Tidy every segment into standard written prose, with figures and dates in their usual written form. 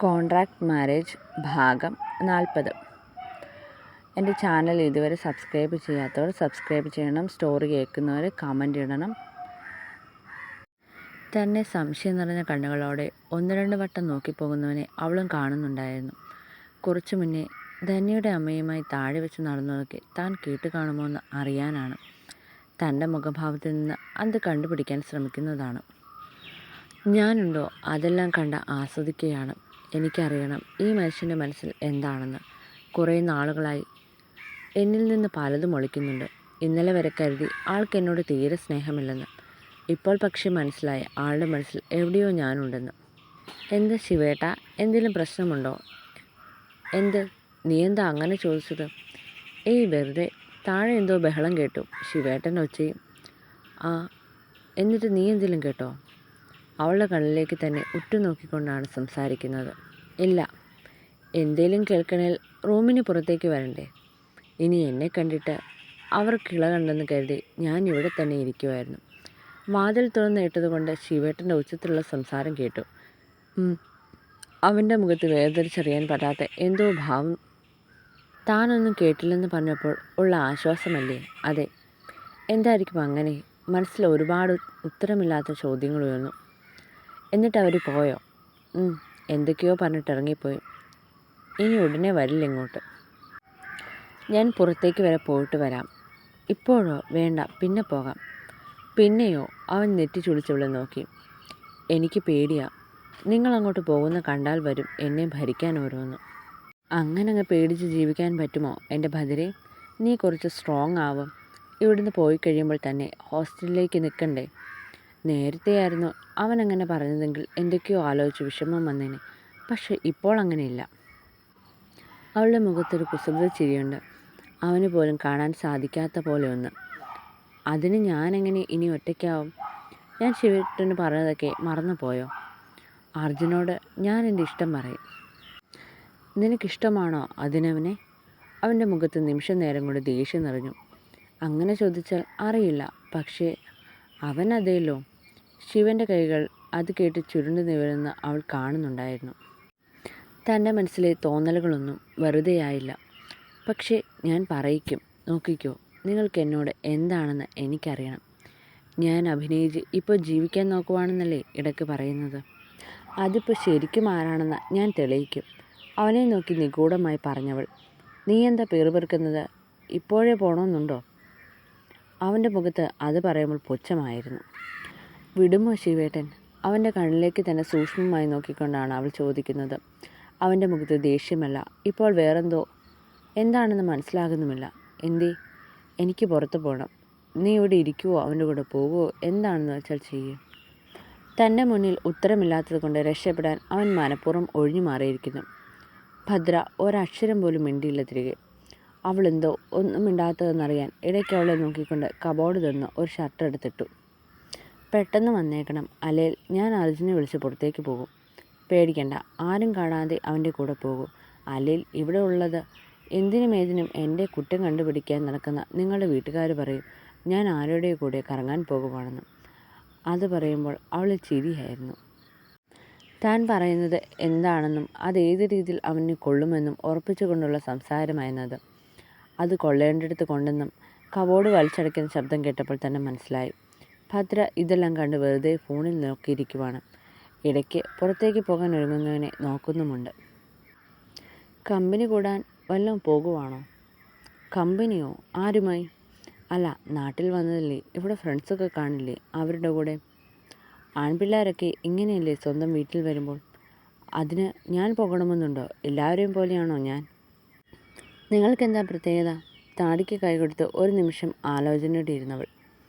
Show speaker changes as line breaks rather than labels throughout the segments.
Contract marriage ഭാഗം 40. എൻ്റെ channel ഇതുവരെ സബ്സ്ക്രൈബ് ചെയ്യാത്തവർ സബ്സ്ക്രൈബ് ചെയ്യണം. സ്റ്റോറി കേൾക്കുന്നവർ കമൻ്റ് ഇടണം. തന്നെ സംശയം നിറഞ്ഞ കണ്ണുകളോടെ ഒന്ന് രണ്ട് വട്ടം നോക്കിപ്പോകുന്നവനെ അവളും കാണുന്നുണ്ടായിരുന്നു. കുറച്ചു മുന്നേ ധന്യയുടെ അമ്മയുമായി താഴെ വെച്ച് നടന്നതൊക്കെ താൻ കേട്ട് കാണുമോ എന്ന് അറിയാനാണ്. തൻ്റെ മുഖഭാവത്തിൽ നിന്ന് അത് കണ്ടുപിടിക്കാൻ ശ്രമിക്കുന്നതാണ്. ഞാനുണ്ടോ അതെല്ലാം കണ്ട് ആസ്വദിക്കുകയാണ്. എനിക്കറിയണം ഈ മനുഷ്യൻ്റെ മനസ്സിൽ എന്താണെന്ന്. കുറേ നാളുകളായി എന്നിൽ നിന്ന് പലതും ഒളിക്കുന്നുണ്ട്. ഇന്നലെ വരെ കരുതി ആൾക്ക് എന്നോട് തീരെ സ്നേഹമില്ലെന്ന്. ഇപ്പോൾ പക്ഷേ മനസ്സിലായി ആളുടെ മനസ്സിൽ എവിടെയോ ഞാനുണ്ടെന്ന്. എന്താ ശിവേട്ട, എന്തെങ്കിലും പ്രശ്നമുണ്ടോ? എന്ത്, നീ എന്താ അങ്ങനെ ചോദിച്ചത്? ഏയ് വെറുതെ. താഴെ എന്തോ ബഹളം കേട്ടു, ശിവേട്ടൻ്റെ ഒച്ചയും. ആ, എന്നിട്ട് നീ എന്തെങ്കിലും കേട്ടോ? അവളുടെ കണ്ണിലേക്ക് തന്നെ ഉറ്റുനോക്കിക്കൊണ്ടാണ് സംസാരിക്കുന്നത്. ഇല്ല. എന്തേലും കേൾക്കണേൽ റൂമിന് പുറത്തേക്ക് വരണ്ടേ? ഇനി എന്നെ കണ്ടിട്ട് അവർ കിള കണ്ടെന്ന് കരുതി ഞാൻ ഇവിടെ തന്നെ ഇരിക്കുമായിരുന്നു. വാതിൽ തുറന്ന് ഇട്ടതുകൊണ്ട് ശിവേട്ടൻ്റെ ഉച്ചത്തിലുള്ള സംസാരം കേട്ടു. അവൻ്റെ മുഖത്ത് വേർതിരിച്ചറിയാൻ പറ്റാത്ത എന്തോ ഭാവം. താനൊന്നും കേട്ടില്ലെന്ന് പറഞ്ഞപ്പോൾ ഉള്ള ആശ്വാസമല്ലേ? അതെ. എന്തായിരിക്കും അങ്ങനെ? മനസ്സിൽ ഒരുപാട് ഉത്തരമില്ലാത്ത ചോദ്യങ്ങൾ ഉയർന്നു. എന്നിട്ട് അവർ പോയോ? എന്തൊക്കെയോ പറഞ്ഞിട്ട് ഇറങ്ങിപ്പോയി. ഇനി ഉടനെ വരില്ല ഇങ്ങോട്ട്. ഞാൻ പുറത്തേക്ക് വരെ പോയിട്ട് വരാം. ഇപ്പോഴോ? വേണ്ട, പിന്നെ പോകാം. പിന്നെയോ? അവൻ നെറ്റി ചുളിച്ചവളെ നോക്കി. എനിക്ക് പേടിയാ. നിങ്ങളങ്ങോട്ട് പോകുന്ന കണ്ടാൽ വരും എന്നെ ഭരിക്കാൻ ഓരോന്ന്. അങ്ങനങ്ങ് പേടിച്ച് ജീവിക്കാൻ പറ്റുമോ എൻ്റെ ഭദ്രേ? നീ കുറച്ച് സ്ട്രോങ് ആവും. ഇവിടുന്ന് പോയി കഴിയുമ്പോൾ തന്നെ ഹോസ്റ്റലിലേക്ക് നിൽക്കണ്ടേ? നേരത്തെയായിരുന്നു അവനങ്ങനെ പറഞ്ഞതെങ്കിൽ എന്തൊക്കെയോ ആലോചിച്ച് വിഷമം വന്നേനെ. പക്ഷെ ഇപ്പോൾ അങ്ങനെയില്ല. അവളുടെ മുഖത്തൊരു കുസൃത ചിരിയുണ്ട്. അവന് പോലും കാണാൻ സാധിക്കാത്ത പോലെ ഒന്ന്. അതിന് ഞാനെങ്ങനെ ഇനി ഒറ്റയ്ക്കാവും? ഞാൻ ശിവേട്ടന് പറഞ്ഞതൊക്കെ മറന്നു പോയോ? അർജുനോട് ഞാൻ എൻ്റെ ഇഷ്ടം പറയും. നിനക്കിഷ്ടമാണോ അതിനവനെ? അവൻ്റെ മുഖത്ത് നിമിഷ നേരം കൊണ്ട് ദേഷ്യം നിറഞ്ഞു. അങ്ങനെ ചോദിച്ചാൽ അറിയില്ല. പക്ഷേ അവൻ അതേല്ലോ. ശിവൻ്റെ കൈകൾ അത് കേട്ട് ചുരുണ്ടു നിവരുന്ന അവൾ കാണുന്നുണ്ടായിരുന്നു. തൻ്റെ മനസ്സിലെ തോന്നലുകളൊന്നും വെറുതെയായില്ല. പക്ഷേ ഞാൻ പറയിക്കും, നോക്കിക്കോ. നിങ്ങൾക്ക് എന്നോട് എന്താണെന്ന് എനിക്കറിയണം. ഞാൻ അഭിനയിച്ച് ഇപ്പോൾ ജീവിക്കാൻ നോക്കുവാണെന്നല്ലേ ഇടയ്ക്ക് പറയുന്നത്? അതിപ്പോൾ ശരിക്കും ആരാണെന്ന് ഞാൻ തെളിയിക്കും. അവനെ നോക്കി നിഗൂഢമായി പറഞ്ഞവൾ. നീ എന്താ പേറുപെറുക്കുന്നത്? ഇപ്പോഴേ പോകണമെന്നുണ്ടോ? അവൻ്റെ മുഖത്ത് അത് പറയുമ്പോൾ പുച്ഛമായിരുന്നു. വിടുമോ ശിവേട്ടൻ? അവൻ്റെ കണ്ണിലേക്ക് തന്നെ സൂക്ഷ്മമായി നോക്കിക്കൊണ്ടാണ് അവൾ ചോദിക്കുന്നത്. അവൻ്റെ മുഖത്ത് ദേഷ്യമല്ല, ഇപ്പോൾ വേറെന്തോ. എന്താണെന്ന് മനസ്സിലാകുന്നുമില്ല. എന്തേ? എനിക്ക് പുറത്തു പോകണം. നീ ഇവിടെ ഇരിക്കുവോ അവൻ്റെ കൂടെ പോകുമോ? എന്താണെന്ന് വെച്ചാൽ ചെയ്യും. തൻ്റെ മുന്നിൽ ഉത്തരമില്ലാത്തത് കൊണ്ട് രക്ഷപ്പെടാൻ അവൻ മനഃപൂർവ്വം ഒഴിഞ്ഞു മാറിയിരിക്കുന്നു. ഭദ്ര ഒരക്ഷരം പോലും മിണ്ടിയില്ല തിരികെ. അവളെന്തോ ഒന്നും മിണ്ടാത്തതെന്നറിയാൻ ഇടയ്ക്ക് അവളെ നോക്കിക്കൊണ്ട് കബോർഡ് തുറന്ന് ഒരു ഷർട്ട് എടുത്തിട്ടു. പെട്ടെന്ന് വന്നേക്കണം, അല്ലേൽ ഞാൻ അർജുനെ വിളിച്ച് പുറത്തേക്ക് പോകും. പേടിക്കണ്ട, ആരും കാണാതെ അവൻ്റെ കൂടെ പോകും. അല്ലേൽ ഇവിടെ ഉള്ളത് എന്തിനും ഏതിനും എൻ്റെ കുറ്റം കണ്ടുപിടിക്കാൻ നടക്കുന്ന നിങ്ങളുടെ വീട്ടുകാർ പറയും ഞാൻ ആരുടെ കൂടെ കറങ്ങാൻ പോകുവാണെന്ന്. അത് പറയുമ്പോൾ അവളിൽ ചിരിയായിരുന്നു. താൻ പറയുന്നത് എന്താണെന്നും അത് ഏത് രീതിയിൽ അവന് കൊള്ളുമെന്നും ഉറപ്പിച്ചുകൊണ്ടുള്ള സംസാരമായിരുന്നത്. അത് കൊള്ളേണ്ടടുത്ത് കൊണ്ടെന്നും കബോർഡ് വലിച്ചടയ്ക്കുന്ന ശബ്ദം കേട്ടപ്പോൾ തന്നെ മനസ്സിലായി. ഭദ്ര ഇതെല്ലാം കണ്ട് വെറുതെ ഫോണിൽ നോക്കിയിരിക്കുവാണ്. ഇടയ്ക്ക് പുറത്തേക്ക് പോകാൻ ഒരുങ്ങുന്നവനെ നോക്കുന്നുമുണ്ട്. കമ്പനി കൂടാൻ വല്ലതും പോകുവാണോ? കമ്പനിയോ? ആരുമായി? അല്ല, നാട്ടിൽ വന്നതല്ലേ, ഇവിടെ ഫ്രണ്ട്സൊക്കെ കാണില്ലേ, അവരുടെ കൂടെ. ആൺപിള്ളേരൊക്കെ ഇങ്ങനെയല്ലേ സ്വന്തം വീട്ടിൽ വരുമ്പോൾ. അതിന് ഞാൻ പോകണമെന്നുണ്ടോ? എല്ലാവരെയും പോലെയാണോ ഞാൻ? നിങ്ങൾക്കെന്താ പ്രത്യേകത? താടിക്ക് കൈ കൊടുത്ത് ഒരു നിമിഷം ആലോചനയോടെ ഇരുന്നവൾ.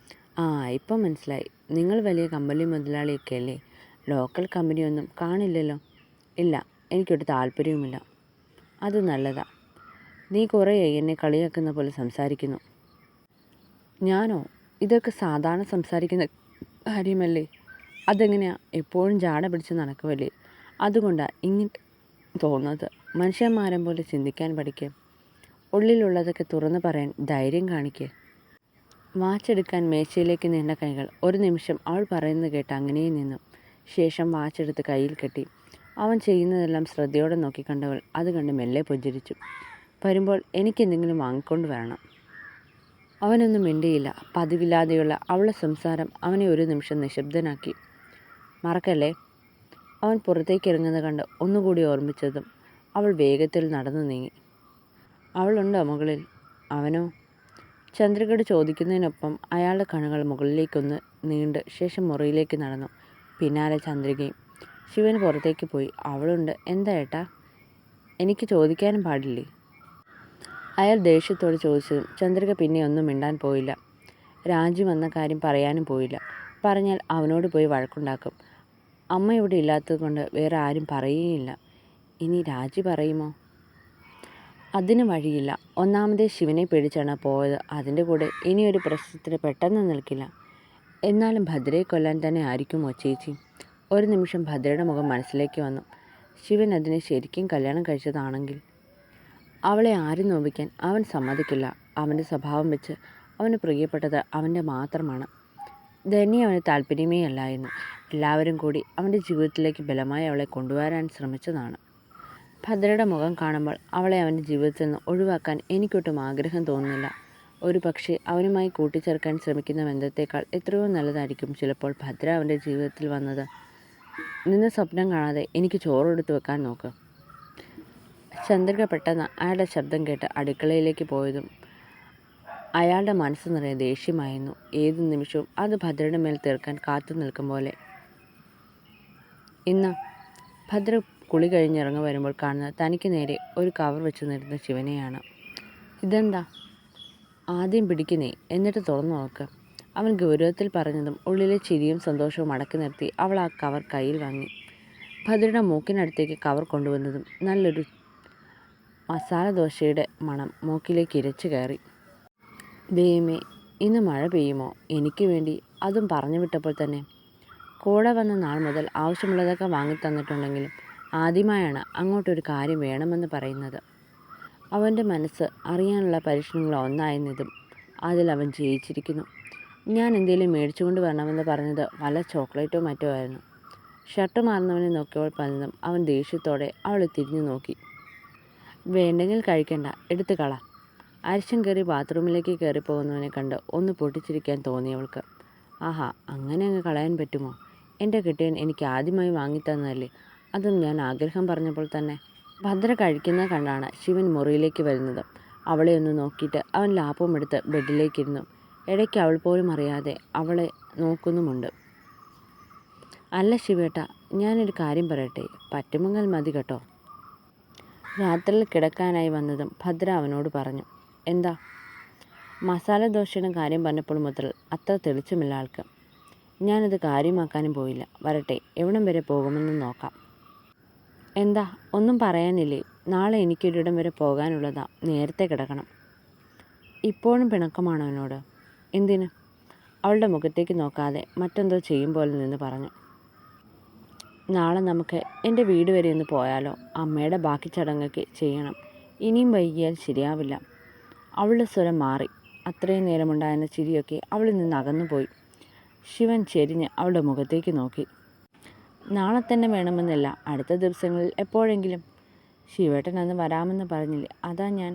ആ, ഇപ്പം മനസ്സിലായി. നിങ്ങൾ വലിയ കമ്പനി മുതലാളിയൊക്കെ അല്ലേ. ലോക്കൽ കമ്പനിയൊന്നും കാണില്ലല്ലോ. ഇല്ല, എനിക്കൊരു താല്പര്യവുമില്ല. അത് നല്ലതാ. നീ കുറേയായി എന്നെ കളിയാക്കുന്ന പോലെ സംസാരിക്കുന്നു. ഞാനോ? ഇതൊക്കെ സാധാരണ സംസാരിക്കുന്ന കാര്യമല്ലേ. അതെങ്ങനെയാ? എപ്പോഴും ജാട പിടിച്ച് നടക്കുമല്ലേ, അതുകൊണ്ടാണ് ഇങ്ങനെ തോന്നുന്നത്. മനുഷ്യന്മാരെ പോലെ ചിന്തിക്കാൻ പഠിക്കുക. ഉള്ളിലുള്ളതൊക്കെ തുറന്നു പറയാൻ ധൈര്യം കാണിക്കുക. വാച്ചെടുക്കാൻ മേശയിലേക്ക് നീണ്ട കൈകൾ ഒരു നിമിഷം അവൾ പറയുന്നത് കേട്ട് അങ്ങനെ നിന്നു. ശേഷം വാച്ചെടുത്ത് കയ്യിൽ കെട്ടി. അവൻ ചെയ്യുന്നതെല്ലാം ശ്രദ്ധയോടെ നോക്കിക്കണ്ടവൾ അത് കണ്ട് മെല്ലെ പുഞ്ചിരിച്ചു. വരുമ്പോൾ എനിക്കെന്തെങ്കിലും വാങ്ങിക്കൊണ്ട് വരണം. അവനൊന്നും മിണ്ടിയില്ല. പതിവില്ലാതെയുള്ള അവളുടെ സംസാരം അവനെ ഒരു നിമിഷം നിശബ്ദനാക്കി. മറക്കല്ലേ. അവൻ പുറത്തേക്ക് ഇറങ്ങുന്നത് കണ്ട് ഒന്നുകൂടി ഓർമ്മിച്ചതും അവൾ വേഗത്തിൽ നടന്നു നീങ്ങി. അവളുണ്ടോ മുകളിൽ? അവനോ? ചന്ദ്രികയോട് ചോദിക്കുന്നതിനൊപ്പം അയാളുടെ കണ്ണുകൾ മുകളിലേക്കൊന്ന് നീണ്ട് ശേഷം മുറിയിലേക്ക് നടന്നു. പിന്നാലെ ചന്ദ്രികയും. ശിവൻ പുറത്തേക്ക് പോയി. അവളുണ്ട്. എന്താ ഏട്ടാ? എനിക്ക് ചോദിക്കാനും പാടില്ലേ? അയാൾ ദേഷ്യത്തോട് ചോദിച്ചതും ചന്ദ്രിക പിന്നെ ഒന്നും മിണ്ടാൻ പോയില്ല. രാജി വന്ന കാര്യം പറയാനും പോയില്ല. പറഞ്ഞാൽ അവനോട് പോയി വഴക്കുണ്ടാക്കും. അമ്മ ഇവിടെ ഇല്ലാത്തത് കൊണ്ട് വേറെ ആരും പറയുകയില്ല. ഇനി രാജി പറയുമോ? അതിന് വഴിയില്ല. ഒന്നാമതേ ശിവനെ പേടിച്ചാണ് പോയത്. അതിൻ്റെ കൂടെ ഇനിയൊരു പ്രശ്നത്തിന് പെട്ടെന്ന് നിൽക്കില്ല. എന്നാലും ഭദ്രയെ കൊല്ലാൻ തന്നെ ആയിരിക്കുമോ ചേച്ചി? ഒരു നിമിഷം ഭദ്രയുടെ മുഖം മനസ്സിലേക്ക് വന്നു. ശിവൻ അതിനെ ശരിക്കും കല്യാണം കഴിച്ചതാണെങ്കിൽ അവളെ ആരും നോവിക്കാൻ അവൻ സമ്മതിക്കില്ല. അവൻ്റെ സ്വഭാവം വെച്ച് അവന് പ്രിയപ്പെട്ടത് അവൻ്റെ മാത്രമാണ്. ധന്യ അവന് താല്പര്യമേ അല്ലായിരുന്നു. എല്ലാവരും കൂടി അവൻ്റെ ജീവിതത്തിലേക്ക് ബലമായി അവളെ കൊണ്ടുവരാൻ ശ്രമിച്ചതാണ്. ഭദ്രയുടെ മുഖം കാണുമ്പോൾ അവളെ അവൻ്റെ ജീവിതത്തിൽ നിന്ന് ഒഴിവാക്കാൻ എനിക്കൊട്ടും ആഗ്രഹം തോന്നുന്നില്ല. ഒരു പക്ഷേ അവനുമായി കൂട്ടിച്ചേർക്കാൻ ശ്രമിക്കുന്ന ബന്ധത്തേക്കാൾ എത്രയോ നല്ലതായിരിക്കും ചിലപ്പോൾ ഭദ്ര അവൻ്റെ ജീവിതത്തിൽ വന്നത്. നിന്ന് സ്വപ്നം കാണാതെ എനിക്ക് ചോറെടുത്ത് വെക്കാൻ നോക്ക്. ചന്ദ്രിക പെട്ടെന്ന് അയാളുടെ ശബ്ദം കേട്ട് അടുക്കളയിലേക്ക് പോയതും അയാളുടെ മനസ്സ് നിറയെ ദേഷ്യമായിരുന്നു. ഏത് നിമിഷവും അത് ഭദ്രയുടെ മേൽ തീർക്കാൻ കാത്തു നിൽക്കും പോലെ. ഇന്ന് ഭദ്ര കുളി കഴിഞ്ഞിറങ്ങി വരുമ്പോൾ കാണുന്നത് തനിക്ക് നേരെ ഒരു കവർ വെച്ച് നിരുന്ന ശിവനെയാണ്. ഇതെന്താ? ആദ്യം പിടിക്കുന്നേ, എന്നിട്ട് തുറന്നു നോക്ക്. അവൻ ഗൗരവത്തിൽ പറഞ്ഞതും ഉള്ളിലെ ചിരിയും സന്തോഷവും അടക്കി നിർത്തി അവൾ ആ കവർ കയ്യിൽ വാങ്ങി. ഭദ്രയുടെ മൂക്കിനടുത്തേക്ക് കവർ കൊണ്ടുവന്നതും നല്ലൊരു മസാല ദോശയുടെ മണം മൂക്കിലേക്ക് ഇരച്ചു കയറി. ദൈവമേ, ഇന്ന് മഴ പെയ്യുമോ? എനിക്ക് വേണ്ടി. അതും പറഞ്ഞു വിട്ടപ്പോൾ തന്നെ. കൂടെ വന്ന നാൾ മുതൽ ആവശ്യമുള്ളതൊക്കെ വാങ്ങിത്തന്നിട്ടുണ്ടെങ്കിലും ആദ്യമായാണ് അങ്ങോട്ടൊരു കാര്യം വേണമെന്ന് പറയുന്നത്. അവൻ്റെ മനസ്സ് അറിയാനുള്ള പരീക്ഷണങ്ങൾ ഒന്നായിരുന്നതും അതിൽ അവൻ ജയിച്ചിരിക്കുന്നു. ഞാൻ എന്തെങ്കിലും മേടിച്ചുകൊണ്ട് വരണമെന്ന് പറഞ്ഞത് വല്ല ചോക്ലേറ്റോ മറ്റോ ആയിരുന്നു. ഷർട്ട് മാറുന്നവനെ നോക്കിയവൾ പറഞ്ഞതും അവൻ ദേഷ്യത്തോടെ അവളെ തിരിഞ്ഞു നോക്കി. വേണ്ടെങ്കിൽ കഴിക്കണ്ട, എടുത്ത് കള. അരിശം കയറി ബാത്റൂമിലേക്ക് കയറിപ്പോകുന്നവനെ കണ്ട് ഒന്ന് പൊട്ടിച്ചിരിക്കാൻ തോന്നിയവൾക്ക്. ആഹാ, അങ്ങനെ അങ്ങ് കളയാൻ പറ്റുമോ? എൻ്റെ കെട്ടിയൻ എനിക്ക് ആദ്യമായി വാങ്ങിത്തന്നതല്ലേ, അതും ഞാൻ ആഗ്രഹം പറഞ്ഞപ്പോൾ തന്നെ. ഭദ്ര കഴിക്കുന്നത് കണ്ടാണ് ശിവൻ മുറിയിലേക്ക് വരുന്നത്. അവളെ ഒന്ന് നോക്കിയിട്ട് അവൻ ലാപ്പും എടുത്ത് ബെഡിലേക്കിരുന്നു. ഇടയ്ക്ക് അവൾ പോലും അറിയാതെ അവളെ നോക്കുന്നുമുണ്ട്. അല്ല ശിവേട്ട, ഞാനൊരു കാര്യം പറയട്ടെ? പറ്റുമെങ്കിൽ മതി കേട്ടോ. രാത്രിയിൽ കിടക്കാനായി വന്നതും ഭദ്ര അവനോട് പറഞ്ഞു. എന്താ? മസാല ദോശയുടെ കാര്യം പറഞ്ഞപ്പോൾ മുതൽ അത്ര തെളിച്ചുമില്ല ആൾക്ക്. ഞാനത് കാര്യമാക്കാനും പോയില്ല. വരട്ടെ, എവിടം വരെ പോകുമെന്ന് നോക്കാം. എന്താ, ഒന്നും പറയാനില്ലേ? നാളെ എനിക്കൊരിടം വരെ പോകാനുള്ളതാ. നേരത്തെ കിടക്കണം. ഇപ്പോഴും പിണക്കമാണോ അവനോട്? എന്തിന്? അവളുടെ മുഖത്തേക്ക് നോക്കാതെ മറ്റെന്തോ ചെയ്യും പോലെ നിന്ന് പറഞ്ഞു. നാളെ നമുക്ക് എൻ്റെ വീട് വരെ ഒന്ന് പോയാലോ? അമ്മയുടെ ബാക്കി ചടങ്ങൊക്കെ ചെയ്യണം. ഇനിയും വൈകിയാൽ ശരിയാവില്ല. അവളുടെ സ്വരം മാറി. അത്രയും നേരമുണ്ടായിരുന്ന ചിരിയൊക്കെ അവളിൽ നിന്ന് അകന്നുപോയി. ശിവൻ ചെരിഞ്ഞ് അവളുടെ മുഖത്തേക്ക് നോക്കി. നാളെ തന്നെ വേണമെന്നില്ല, അടുത്ത ദിവസങ്ങളിൽ എപ്പോഴെങ്കിലും. ശിവേട്ടൻ അന്ന് വരാമെന്ന് പറഞ്ഞില്ലേ, അതാ ഞാൻ.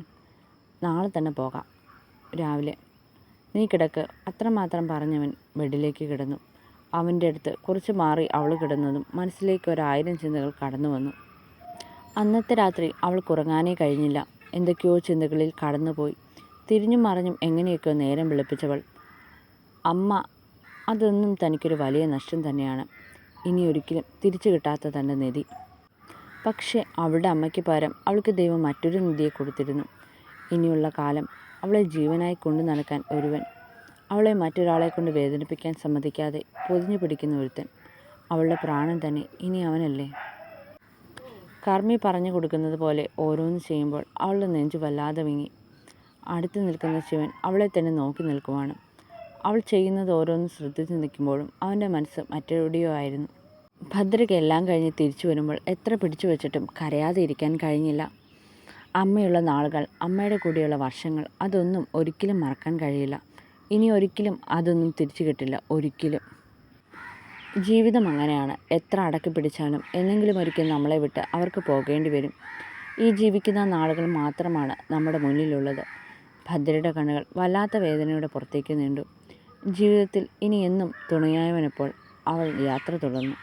നാളെ തന്നെ പോകാം, രാവിലെ. നീ കിടക്ക്. അത്രമാത്രം പറഞ്ഞവൻ ബെഡിലേക്ക് കിടന്നു. അവൻ്റെ അടുത്ത് കുറച്ച് മാറി അവൾ കിടന്നതും മനസ്സിലേക്ക് 1000 ചിന്തകൾ കടന്നു വന്നു. അന്നത്തെ രാത്രി അവൾക്ക് ഉറങ്ങാനേ കഴിഞ്ഞില്ല. എന്തൊക്കെയോ ചിന്തകളിൽ കടന്നുപോയി. തിരിഞ്ഞും മറിഞ്ഞും എങ്ങനെയൊക്കെയോ നേരം വെളുപ്പിച്ചവൾ. അമ്മ, അതൊന്നും തനിക്കൊരു വലിയ നഷ്ടം തന്നെയാണ്. ഇനി ഒരിക്കലും തിരിച്ചു കിട്ടാത്ത തൻ്റെ നിധി. പക്ഷേ അവളുടെ അമ്മയ്ക്ക് പകരം അവൾക്ക് ദൈവം മറ്റൊരു നിധിയെ കൊടുത്തിരുന്നു. ഇനിയുള്ള കാലം അവളെ ജീവനായി കൊണ്ടു നടക്കാൻ ഒരുവൻ. അവളെ മറ്റൊരാളെ കൊണ്ട് വേദനിപ്പിക്കാൻ സമ്മതിക്കാതെ പൊതിഞ്ഞു പിടിക്കുന്ന ഒരുത്തൻ. അവളുടെ പ്രാണൻ തന്നെ ഇനി അവനല്ലേ? കർമ്മി പറഞ്ഞു കൊടുക്കുന്നത് പോലെ ഓരോന്ന് ചെയ്യുമ്പോൾ അവളുടെ നെഞ്ചു വല്ലാതെ വിങ്ങി. അടുത്ത് നിൽക്കുന്ന ശിവൻ അവളെ തന്നെ നോക്കി നിൽക്കുവാണ്. അവൾ ചെയ്യുന്നത് ഓരോന്നും ശ്രദ്ധിച്ചു നിൽക്കുമ്പോഴും അവൻ്റെ മനസ്സ് മറ്റെവിടെയോ ആയിരുന്നു. ഭദ്രയ്ക്ക് എല്ലാം കഴിഞ്ഞ് തിരിച്ചു വരുമ്പോൾ എത്ര പിടിച്ചു വെച്ചിട്ടും കരയാതെ ഇരിക്കാൻ കഴിഞ്ഞില്ല. അമ്മയുള്ള നാളുകൾ, അമ്മയുടെ കൂടെയുള്ള വർഷങ്ങൾ, അതൊന്നും ഒരിക്കലും മറക്കാൻ കഴിയില്ല. ഇനി ഒരിക്കലും അതൊന്നും തിരിച്ചു കിട്ടില്ല, ഒരിക്കലും. ജീവിതം അങ്ങനെയാണ്. എത്ര അടക്കി പിടിച്ചാലും എന്നെങ്കിലും ഒരിക്കൽ നമ്മളെ വിട്ട് അവർക്ക് പോകേണ്ടി വരും. ഈ ജീവിക്കുന്ന നാളുകൾ മാത്രമാണ് നമ്മുടെ മുന്നിലുള്ളത്. ഭദ്രയുടെ കണ്ണുകൾ വല്ലാത്ത വേദനയുടെ പുറത്തേക്ക് നീണ്ടു. ജീവിതത്തിൽ ഇനി എന്നും തുണയായവനെപ്പോൾ അവൾ യാത്ര തുടർന്നു.